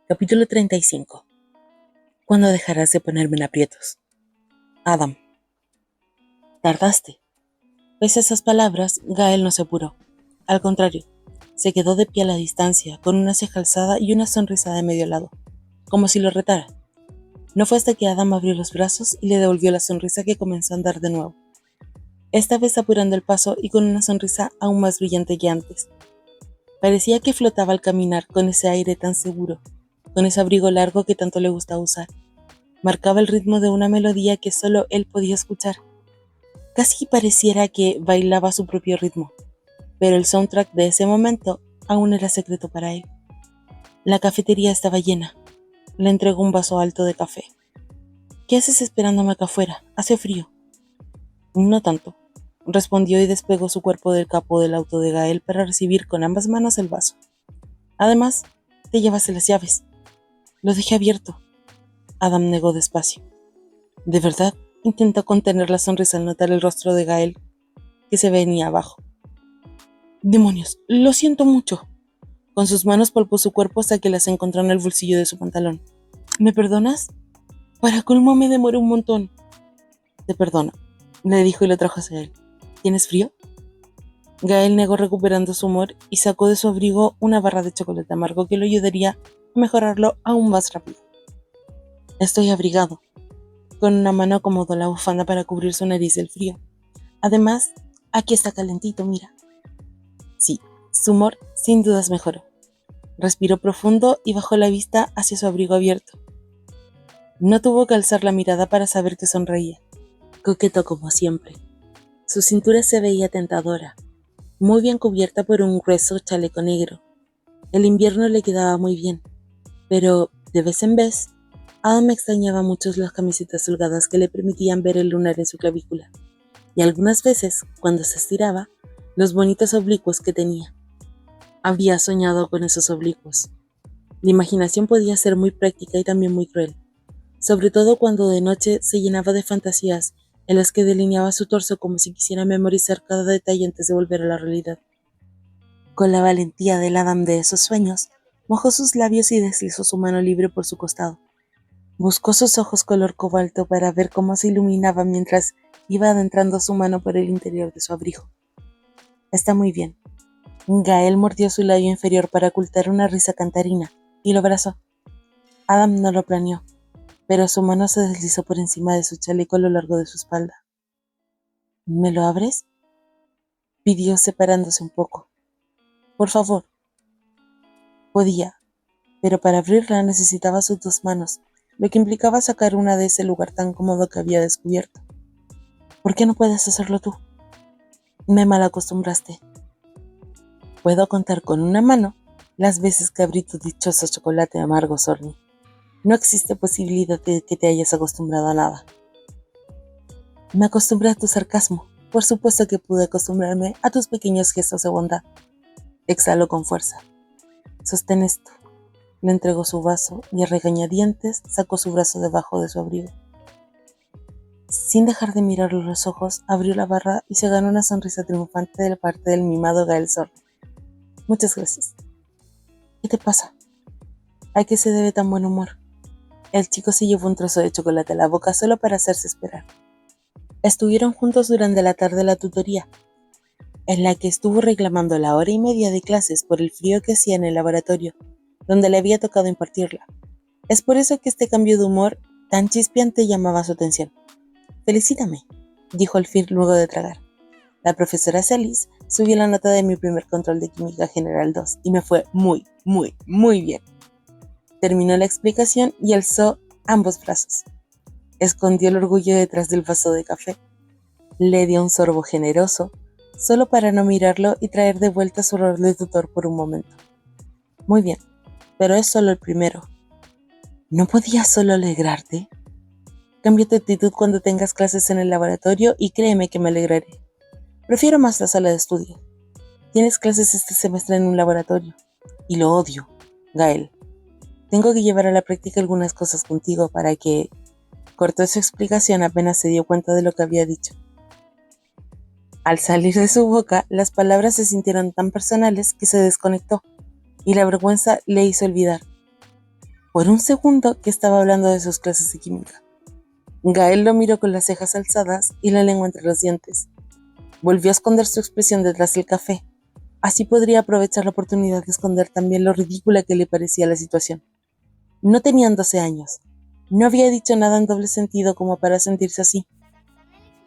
Capítulo 35. ¿Cuándo dejarás de ponerme en aprietos? Adam. Tardaste. Pese a esas palabras, Gael no se apuró. Al contrario, se quedó de pie a la distancia, con una ceja alzada y una sonrisa de medio lado, como si lo retara. No fue hasta que Adam abrió los brazos y le devolvió la sonrisa que comenzó a andar de nuevo. Esta vez apurando el paso y con una sonrisa aún más brillante que antes. Parecía que flotaba al caminar con ese aire tan seguro, con ese abrigo largo que tanto le gustaba usar. Marcaba el ritmo de una melodía que solo él podía escuchar. Casi pareciera que bailaba a su propio ritmo, pero el soundtrack de ese momento aún era secreto para él. La cafetería estaba llena. Le entregó un vaso alto de café. ¿Qué haces esperándome acá afuera? Hace frío. No tanto, respondió y despegó su cuerpo del capó del auto de Gael para recibir con ambas manos el vaso. Además, te llevaste las llaves. Lo dejé abierto. Adam negó despacio. ¿De verdad? Intentó contener la sonrisa al notar el rostro de Gael, que se venía abajo. ¡Demonios! Lo siento mucho. Con sus manos palpó su cuerpo hasta que las encontró en el bolsillo de su pantalón. ¿Me perdonas? Para colmo me demoré un montón. Te perdono, le dijo y lo trajo hacia él. ¿Tienes frío? Gael negó recuperando su humor y sacó de su abrigo una barra de chocolate amargo que lo ayudaría a mejorarlo aún más rápido. Estoy abrigado. Con una mano acomodó la bufanda para cubrir su nariz del frío. Además, aquí está calentito, mira. Sí, su humor sin dudas mejoró. Respiró profundo y bajó la vista hacia su abrigo abierto. No tuvo que alzar la mirada para saber que sonreía, coqueto como siempre. Su cintura se veía tentadora, muy bien cubierta por un grueso chaleco negro. El invierno le quedaba muy bien, pero de vez en vez, Adam extrañaba mucho las camisetas holgadas que le permitían ver el lunar en su clavícula, y algunas veces, cuando se estiraba, los bonitos oblicuos que tenía. Había soñado con esos oblicuos. La imaginación podía ser muy práctica y también muy cruel, sobre todo cuando de noche se llenaba de fantasías en las que delineaba su torso como si quisiera memorizar cada detalle antes de volver a la realidad. Con la valentía del Adam de esos sueños, mojó sus labios y deslizó su mano libre por su costado. Buscó sus ojos color cobalto para ver cómo se iluminaban mientras iba adentrando su mano por el interior de su abrigo. Está muy bien. Gael mordió su labio inferior para ocultar una risa cantarina y lo abrazó. Adam no lo planeó, pero su mano se deslizó por encima de su chaleco a lo largo de su espalda. ¿Me lo abres?, pidió separándose un poco. Por favor. Podía, pero para abrirla necesitaba sus dos manos, lo que implicaba sacar una de ese lugar tan cómodo que había descubierto. ¿Por qué no puedes hacerlo tú? Me malacostumbraste. Puedo contar con una mano las veces que abrí tu dichoso chocolate amargo, Sorny. No existe posibilidad de que te hayas acostumbrado a nada. Me acostumbré a tu sarcasmo. Por supuesto que pude acostumbrarme a tus pequeños gestos de bondad. Exhaló con fuerza. Sostén esto. Le entregó su vaso y a regañadientes sacó su brazo debajo de su abrigo. Sin dejar de mirarlo a los ojos, abrió la barra y se ganó una sonrisa triunfante de la parte del mimado Gael Sorny. Muchas gracias. ¿Qué te pasa? ¿A qué se debe tan buen humor? El chico se llevó un trozo de chocolate a la boca solo para hacerse esperar. Estuvieron juntos durante la tarde de la tutoría, en la que estuvo reclamando la hora y media de clases por el frío que hacía en el laboratorio, donde le había tocado impartirla. Es por eso que este cambio de humor tan chispeante llamaba su atención. Felicítame, dijo al fin luego de tragar. La profesora Celis subió la nota de mi primer control de Química General 2 y me fue muy, muy, muy bien. Terminó la explicación y alzó ambos brazos. Escondió el orgullo detrás del vaso de café. Le dio un sorbo generoso, solo para no mirarlo y traer de vuelta su rol de tutor por un momento. Muy bien, pero es solo el primero. ¿No podías solo alegrarte? Cambia tu actitud cuando tengas clases en el laboratorio y créeme que me alegraré. Prefiero más la sala de estudio. Tienes clases este semestre en un laboratorio. Y lo odio, Gael. Tengo que llevar a la práctica algunas cosas contigo para que... Cortó su explicación apenas se dio cuenta de lo que había dicho. Al salir de su boca, las palabras se sintieron tan personales que se desconectó, y la vergüenza le hizo olvidar. Por un segundo que estaba hablando de sus clases de química. Gael lo miró con las cejas alzadas y la lengua entre los dientes. Volvió a esconder su expresión detrás del café. Así podría aprovechar la oportunidad de esconder también lo ridícula que le parecía la situación. No tenían 12 años. No había dicho nada en doble sentido como para sentirse así.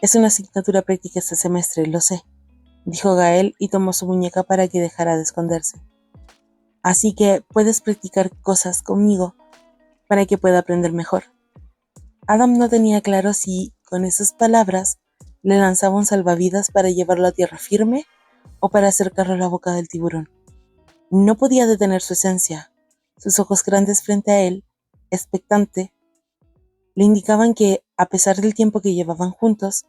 Es una asignatura práctica este semestre, lo sé, dijo Gael y tomó su muñeca para que dejara de esconderse. Así que puedes practicar cosas conmigo para que pueda aprender mejor. Adam no tenía claro si, con esas palabras, le lanzaba un salvavidas para llevarlo a tierra firme o para acercarlo a la boca del tiburón. No podía detener su esencia. Sus ojos grandes frente a él, expectante, le indicaban que, a pesar del tiempo que llevaban juntos,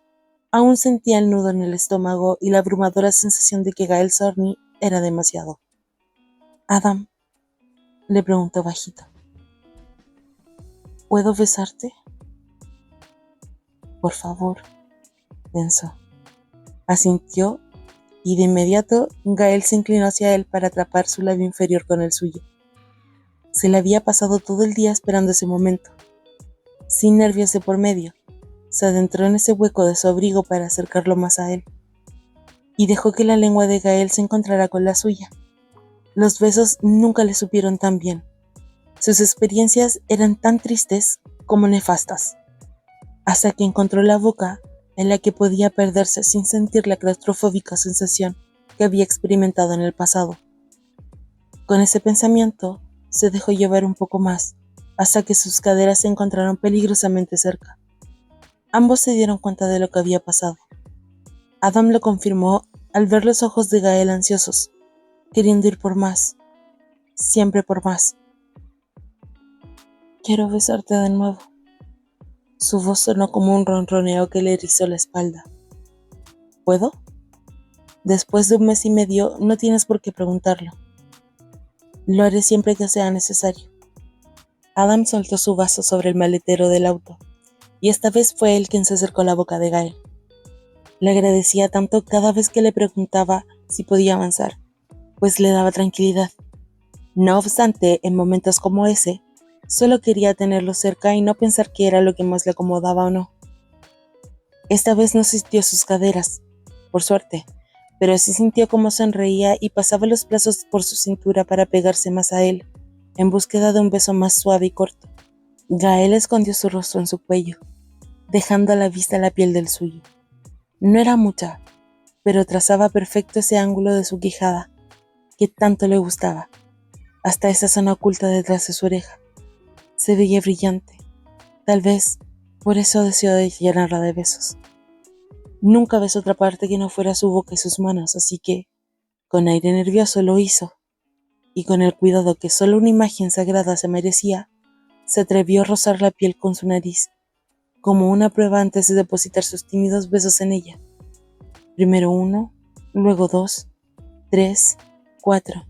aún sentía el nudo en el estómago y la abrumadora sensación de que Gael Sorny era demasiado. «Adam», le preguntó bajito, «¿puedo besarte?» «Por favor», pensó. Asintió y de inmediato Gael se inclinó hacia él para atrapar su labio inferior con el suyo. Se le había pasado todo el día esperando ese momento. Sin nervios de por medio, se adentró en ese hueco de su abrigo para acercarlo más a él, y dejó que la lengua de Gael se encontrara con la suya. Los besos nunca le supieron tan bien. Sus experiencias eran tan tristes como nefastas, hasta que encontró la boca en la que podía perderse sin sentir la claustrofóbica sensación que había experimentado en el pasado. Con ese pensamiento, se dejó llevar un poco más, hasta que sus caderas se encontraron peligrosamente cerca. Ambos se dieron cuenta de lo que había pasado. Adam lo confirmó al ver los ojos de Gael ansiosos, queriendo ir por más, siempre por más. «Quiero besarte de nuevo». Su voz sonó como un ronroneo que le erizó la espalda. «¿Puedo?» «Después de 1 mes y medio no tienes por qué preguntarlo. Lo haré siempre que sea necesario». Adam soltó su vaso sobre el maletero del auto, y esta vez fue él quien se acercó a la boca de Gael. Le agradecía tanto cada vez que le preguntaba si podía avanzar, pues le daba tranquilidad. No obstante, en momentos como ese, solo quería tenerlo cerca y no pensar qué era lo que más le acomodaba o no. Esta vez no sintió sus caderas, por suerte, pero sí sintió cómo sonreía y pasaba los brazos por su cintura para pegarse más a él, en búsqueda de un beso más suave y corto. Gael escondió su rostro en su cuello, dejando a la vista la piel del suyo. No era mucha, pero trazaba perfecto ese ángulo de su quijada, que tanto le gustaba, hasta esa zona oculta detrás de su oreja. Se veía brillante, tal vez por eso deseó llenarla de besos. Nunca besó otra parte que no fuera su boca y sus manos, así que, con aire nervioso lo hizo, y con el cuidado que solo una imagen sagrada se merecía, se atrevió a rozar la piel con su nariz, como una prueba antes de depositar sus tímidos besos en ella. Primero 1, luego 2, 3, 4.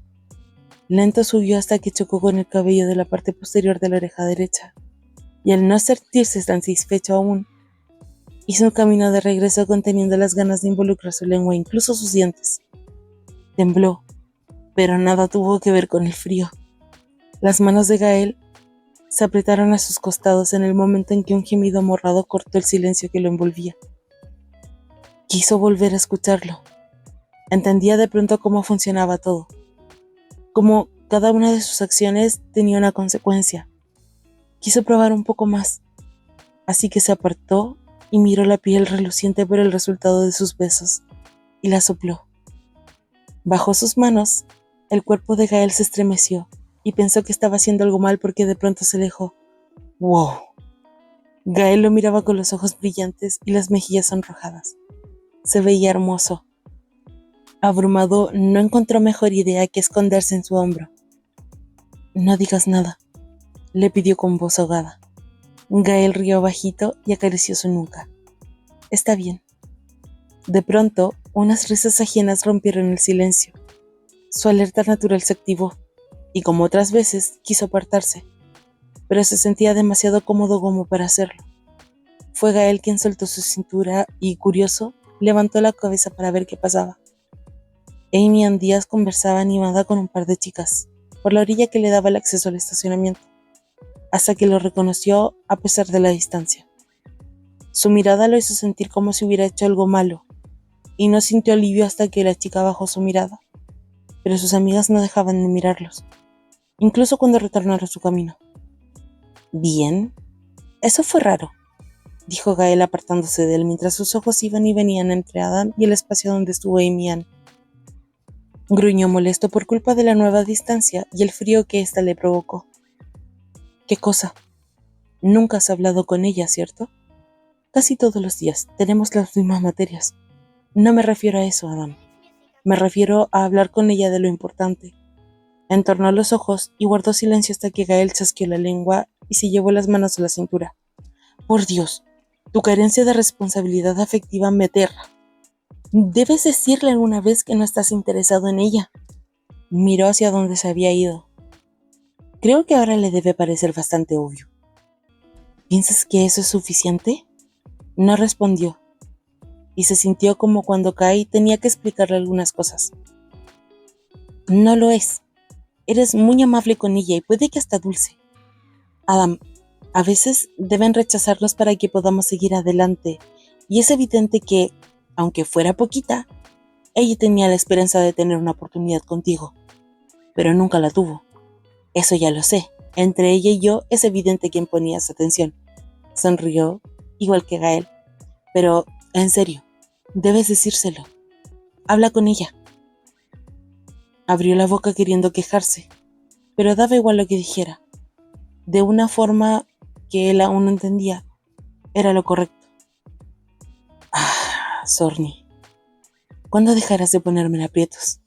Lento subió hasta que chocó con el cabello de la parte posterior de la oreja derecha, y al no sentirse tan satisfecho aún, hizo un camino de regreso conteniendo las ganas de involucrar su lengua e incluso sus dientes. Tembló, pero nada tuvo que ver con el frío. Las manos de Gael se apretaron a sus costados en el momento en que un gemido amorrado cortó el silencio que lo envolvía. Quiso volver a escucharlo. Entendía de pronto cómo funcionaba todo, cómo cada una de sus acciones tenía una consecuencia. Quiso probar un poco más, así que se apartó y miró la piel reluciente por el resultado de sus besos, y la sopló. Bajo sus manos, el cuerpo de Gael se estremeció, y pensó que estaba haciendo algo mal porque de pronto se alejó. ¡Wow! Gael lo miraba con los ojos brillantes y las mejillas sonrojadas. Se veía hermoso. Abrumado, no encontró mejor idea que esconderse en su hombro. «No digas nada», le pidió con voz ahogada. Gael rió bajito y acarició su nuca. «Está bien». De pronto, unas risas ajenas rompieron el silencio. Su alerta natural se activó, y como otras veces, quiso apartarse, pero se sentía demasiado cómodo como para hacerlo. Fue Gael quien soltó su cintura y, curioso, levantó la cabeza para ver qué pasaba. Amy Ann Díaz conversaba animada con un par de chicas, por la orilla que le daba el acceso al estacionamiento. hasta que lo reconoció a pesar de la distancia. Su mirada lo hizo sentir como si hubiera hecho algo malo, y no sintió alivio hasta que la chica bajó su mirada, pero sus amigas no dejaban de mirarlos, incluso cuando retornaron a su camino. Bien, eso fue raro, dijo Gael apartándose de él mientras sus ojos iban y venían entre Adam y el espacio donde estuvo Amy Ann. Gruñó molesto por culpa de la nueva distancia y el frío que ésta le provocó. ¿Qué cosa? Nunca has hablado con ella, ¿cierto? Casi todos los días tenemos las mismas materias. No me refiero a eso, Adam. Me refiero a hablar con ella de lo importante. Entornó los ojos y guardó silencio hasta que Gael chasqueó la lengua y se llevó las manos a la cintura. Por Dios, tu carencia de responsabilidad afectiva me aterra. Debes decirle alguna vez que no estás interesado en ella. Miró hacia donde se había ido. Creo que ahora le debe parecer bastante obvio. ¿Piensas que eso es suficiente? No respondió, y se sintió como cuando Kai tenía que explicarle algunas cosas. No lo es. Eres muy amable con ella y puede que hasta dulce. Adam, a veces deben rechazarnos para que podamos seguir adelante, y es evidente que, aunque fuera poquita, ella tenía la esperanza de tener una oportunidad contigo, pero nunca la tuvo. Eso ya lo sé. Entre ella y yo es evidente quién ponía su atención. Sonrió, igual que Gael. Pero, en serio, debes decírselo. Habla con ella. Abrió la boca queriendo quejarse, pero daba igual lo que dijera. De una forma que él aún no entendía, era lo correcto. Sorny, ¿cuándo dejarás de ponerme en aprietos?